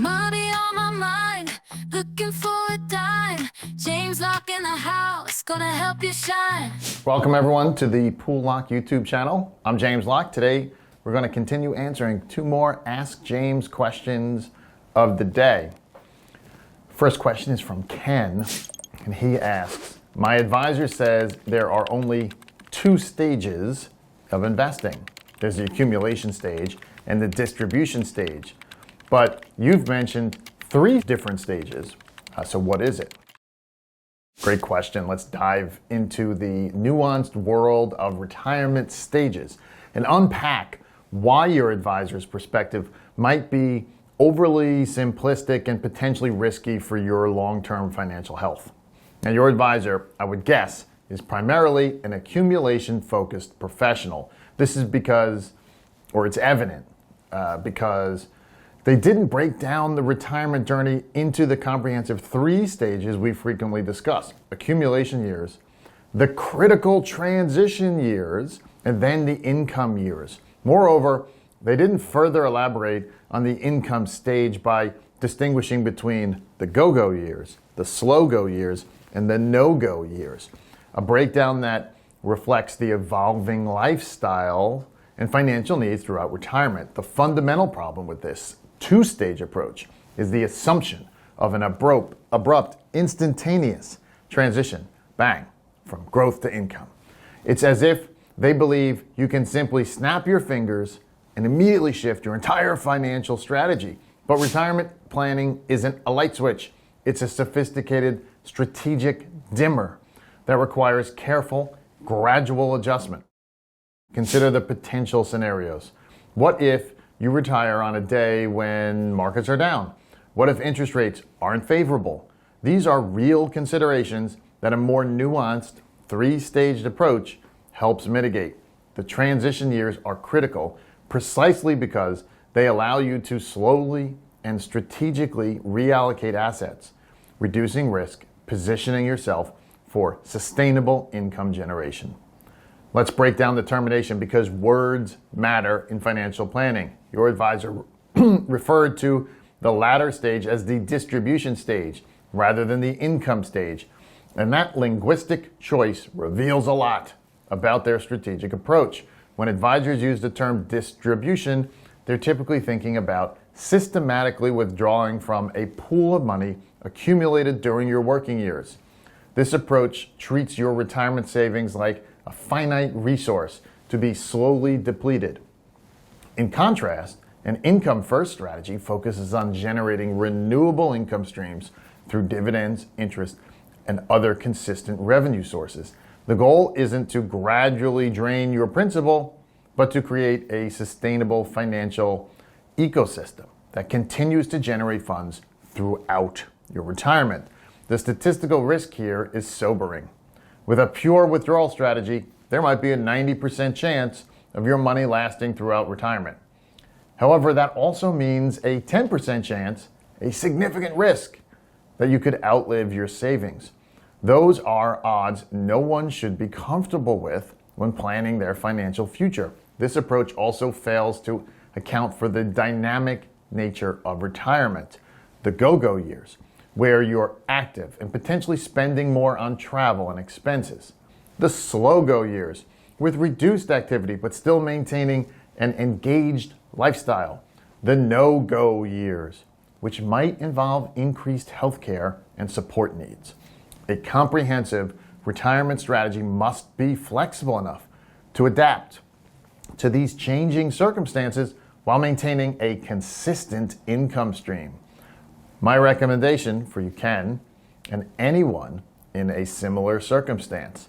Money on my mind, looking for a dime. James Locke in the house, gonna help you shine. Welcome everyone to the Poole Locke YouTube channel. I'm James Locke. Today we're going to continue answering two more Ask James questions of the day. First question is from Ken, and he asks, my advisor says there are only two stages of investing. There's the accumulation stage and the distribution stage. But you've mentioned three different stages. So what is it? Great question. Let's dive into the nuanced world of retirement stages and unpack why your advisor's perspective might be overly simplistic and potentially risky for your long-term financial health. Now, your advisor, I would guess, is primarily an accumulation-focused professional. This is because, or it's evident, because they didn't break down the retirement journey into the comprehensive three stages we frequently discuss: accumulation years, the critical transition years, and then the income years. Moreover, they didn't further elaborate on the income stage by distinguishing between the go-go years, the slow-go years, and the no-go years. A breakdown that reflects the evolving lifestyle and financial needs throughout retirement. The fundamental problem with this two-stage approach is the assumption of an abrupt, instantaneous transition, bang, from growth to income. It's as if they believe you can simply snap your fingers and immediately shift your entire financial strategy. But retirement planning isn't a light switch. It's a sophisticated, strategic dimmer that requires careful, gradual adjustment. Consider the potential scenarios. What if you retire on a day when markets are down? What if interest rates aren't favorable? These are real considerations that a more nuanced, three-staged approach helps mitigate. The transition years are critical precisely because they allow you to slowly and strategically reallocate assets, reducing risk, positioning yourself for sustainable income generation. Let's break down the termination because words matter in financial planning. Your advisor referred to the latter stage as the distribution stage rather than the income stage. And that linguistic choice reveals a lot about their strategic approach. When advisors use the term distribution, they're typically thinking about systematically withdrawing from a pool of money accumulated during your working years. This approach treats your retirement savings like a finite resource to be slowly depleted. In contrast, an income-first strategy focuses on generating renewable income streams through dividends, interest, and other consistent revenue sources. The goal isn't to gradually drain your principal, but to create a sustainable financial ecosystem that continues to generate funds throughout your retirement. The statistical risk here is sobering. With a pure withdrawal strategy, there might be a 90% chance of your money lasting throughout retirement. However, that also means a 10% chance, a significant risk, that you could outlive your savings. Those are odds no one should be comfortable with when planning their financial future. This approach also fails to account for the dynamic nature of retirement, the go-go years, where you're active and potentially spending more on travel and expenses. The slow-go years, with reduced activity but still maintaining an engaged lifestyle. The no-go years, which might involve increased healthcare and support needs. A comprehensive retirement strategy must be flexible enough to adapt to these changing circumstances while maintaining a consistent income stream. My recommendation for you, Ken, and anyone in a similar circumstance: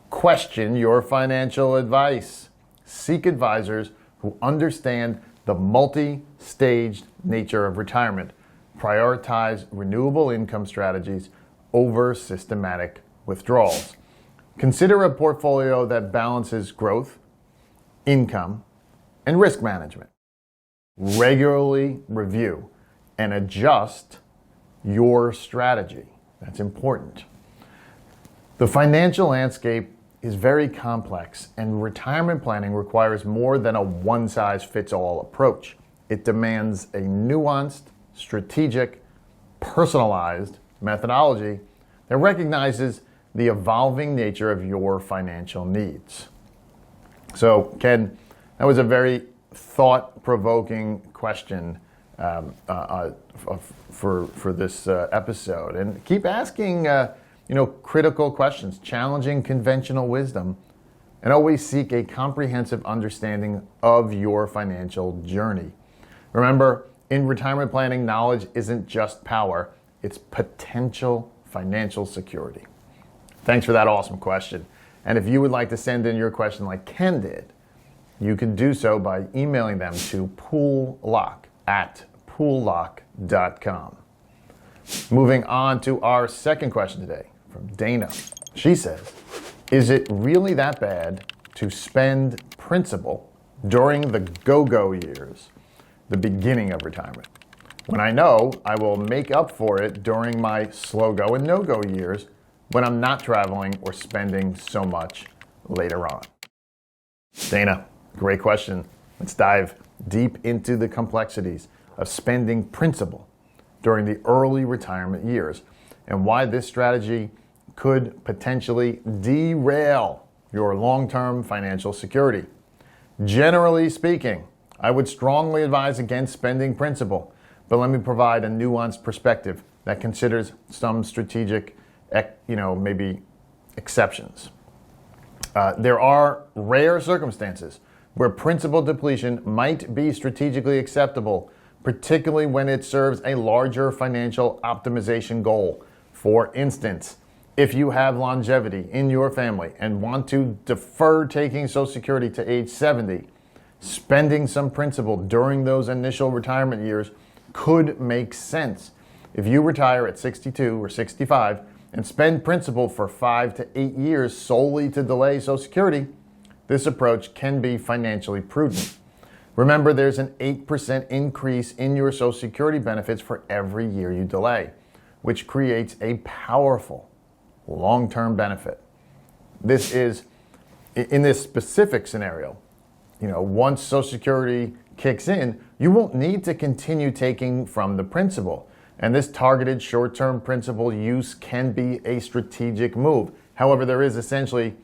question your financial advice. Seek advisors who understand the multi-staged nature of retirement. Prioritize renewable income strategies over systematic withdrawals. Consider a portfolio that balances growth, income, and risk management. Regularly review and adjust your strategy. That's important. The financial landscape is very complex, and retirement planning requires more than a one-size-fits-all approach. It demands a nuanced, strategic, personalized methodology that recognizes the evolving nature of your financial needs. So, Ken, that was a very thought-provoking question for this episode. And keep asking, critical questions, challenging conventional wisdom, and always seek a comprehensive understanding of your financial journey. Remember, in retirement planning, knowledge isn't just power, it's potential financial security. Thanks for that awesome question. And if you would like to send in your question like Ken did, you can do so by emailing them to poolelock@poolelock.com. Moving on to our second question today from Dana. She says, is it really that bad to spend principal during the go-go years, the beginning of retirement, when I know I will make up for it during my slow-go and no-go years when I'm not traveling or spending so much later on? Dana, great question. Let's dive deep into the complexities of spending principal during the early retirement years and why this strategy could potentially derail your long-term financial security. Generally speaking, I would strongly advise against spending principal, but let me provide a nuanced perspective that considers some strategic, maybe exceptions. There are rare circumstances where principal depletion might be strategically acceptable, particularly when it serves a larger financial optimization goal. For instance, if you have longevity in your family and want to defer taking Social Security to age 70, spending some principal during those initial retirement years could make sense. If you retire at 62 or 65 and spend principal for 5 to 8 years solely to delay Social Security, this approach can be financially prudent. Remember, there's an 8% increase in your Social Security benefits for every year you delay, which creates a powerful long-term benefit. This is, in this specific scenario, once Social Security kicks in, you won't need to continue taking from the principal. And this targeted short-term principal use can be a strategic move. However, there is essentially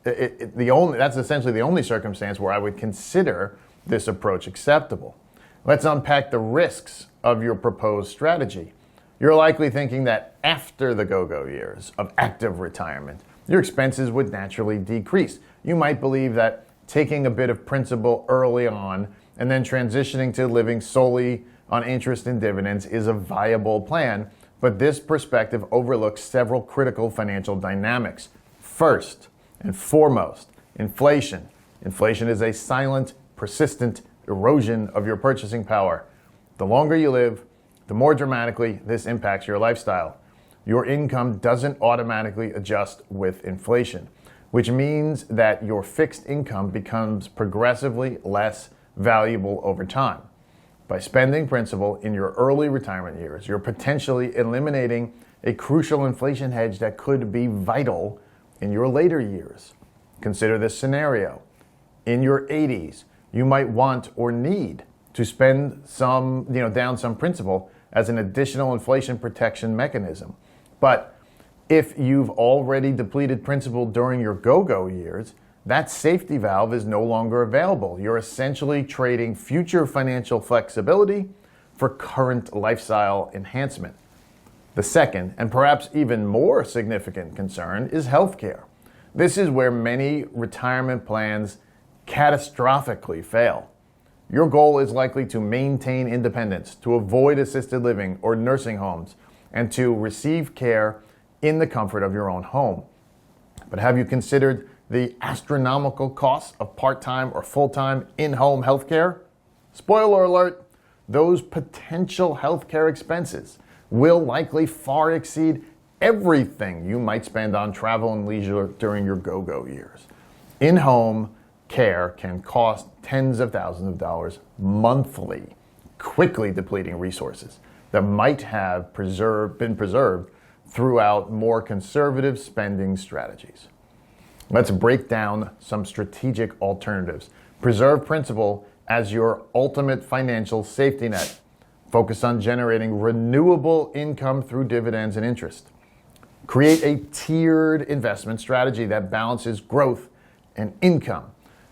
that's essentially the only circumstance where I would consider this approach acceptable. Let's unpack the risks of your proposed strategy. You're likely thinking that after the go-go years of active retirement, your expenses would naturally decrease. You might believe that taking a bit of principal early on and then transitioning to living solely on interest and dividends is a viable plan, but this perspective overlooks several critical financial dynamics. First and foremost, inflation. Inflation is a silent, persistent erosion of your purchasing power. The longer you live, the more dramatically this impacts your lifestyle. Your income doesn't automatically adjust with inflation, which means that your fixed income becomes progressively less valuable over time. By spending principal in your early retirement years, you're potentially eliminating a crucial inflation hedge that could be vital in your later years. Consider this scenario. In your 80s, you might want or need to spend down some principal as an additional inflation protection mechanism. But if you've already depleted principal during your go-go years, that safety valve is no longer available. You're essentially trading future financial flexibility for current lifestyle enhancement. The second, and perhaps even more significant concern, is healthcare. This is where many retirement plans catastrophically fail. Your goal is likely to maintain independence, to avoid assisted living or nursing homes, and to receive care in the comfort of your own home. But have you considered the astronomical costs of part-time or full-time in-home healthcare? Spoiler alert, those potential healthcare expenses will likely far exceed everything you might spend on travel and leisure during your go-go years. In-home care can cost tens of thousands of dollars monthly, quickly depleting resources that might have been preserved throughout more conservative spending strategies. Let's break down some strategic alternatives. Preserve principal as your ultimate financial safety net. Focus on generating renewable income through dividends and interest. Create a tiered investment strategy that balances growth and income.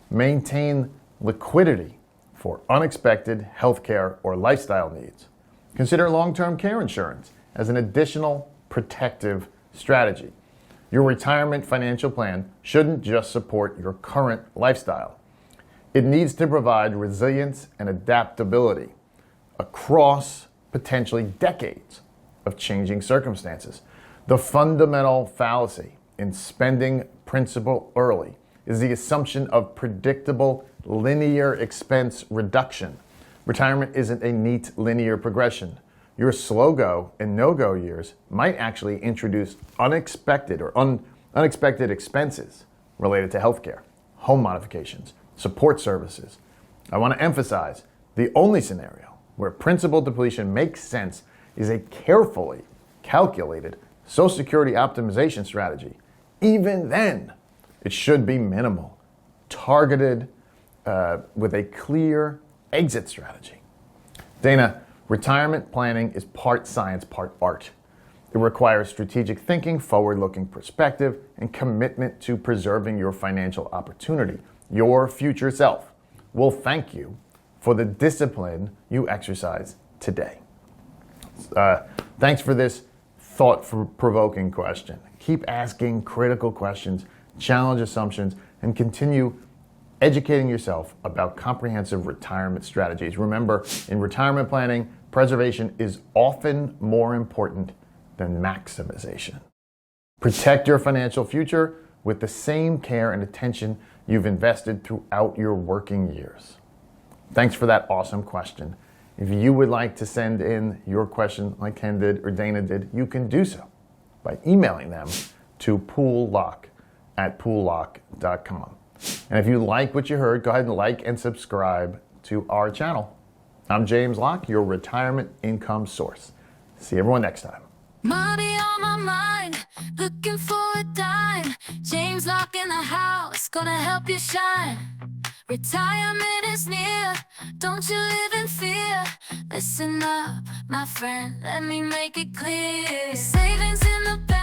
Maintain liquidity for unexpected healthcare or lifestyle needs. Consider long-term care insurance as an additional protective strategy. Your retirement financial plan shouldn't just support your current lifestyle. It needs to provide resilience and adaptability across potentially decades of changing circumstances. The fundamental fallacy in spending principal early is the assumption of predictable linear expense reduction. Retirement isn't a neat linear progression. Your slow go and no-go years might actually introduce unexpected expenses related to healthcare, home modifications, support services. I want to emphasize the only scenario where principal depletion makes sense is a carefully calculated Social Security optimization strategy. Even then, it should be minimal, targeted with a clear exit strategy. Dana, retirement planning is part science, part art. It requires strategic thinking, forward-looking perspective, and commitment to preserving your financial opportunity. Your future self will thank you for the discipline you exercise today. Thanks for this thought-provoking question. Keep asking critical questions, challenge assumptions, and continue educating yourself about comprehensive retirement strategies. Remember, in retirement planning, preservation is often more important than maximization. Protect your financial future with the same care and attention you've invested throughout your working years. Thanks for that awesome question. If you would like to send in your question like Ken did or Dana did, you can do so by emailing them to poollocke@poollocke.com. And if you like what you heard, go ahead and like and subscribe to our channel. I'm James Locke, your retirement income source. See everyone next time. Money on my mind, looking for a dime. James Locke in the house, gonna help you shine. Retirement is near, don't you live in fear. Listen up, my friend, let me make it clear. Savings in the bank.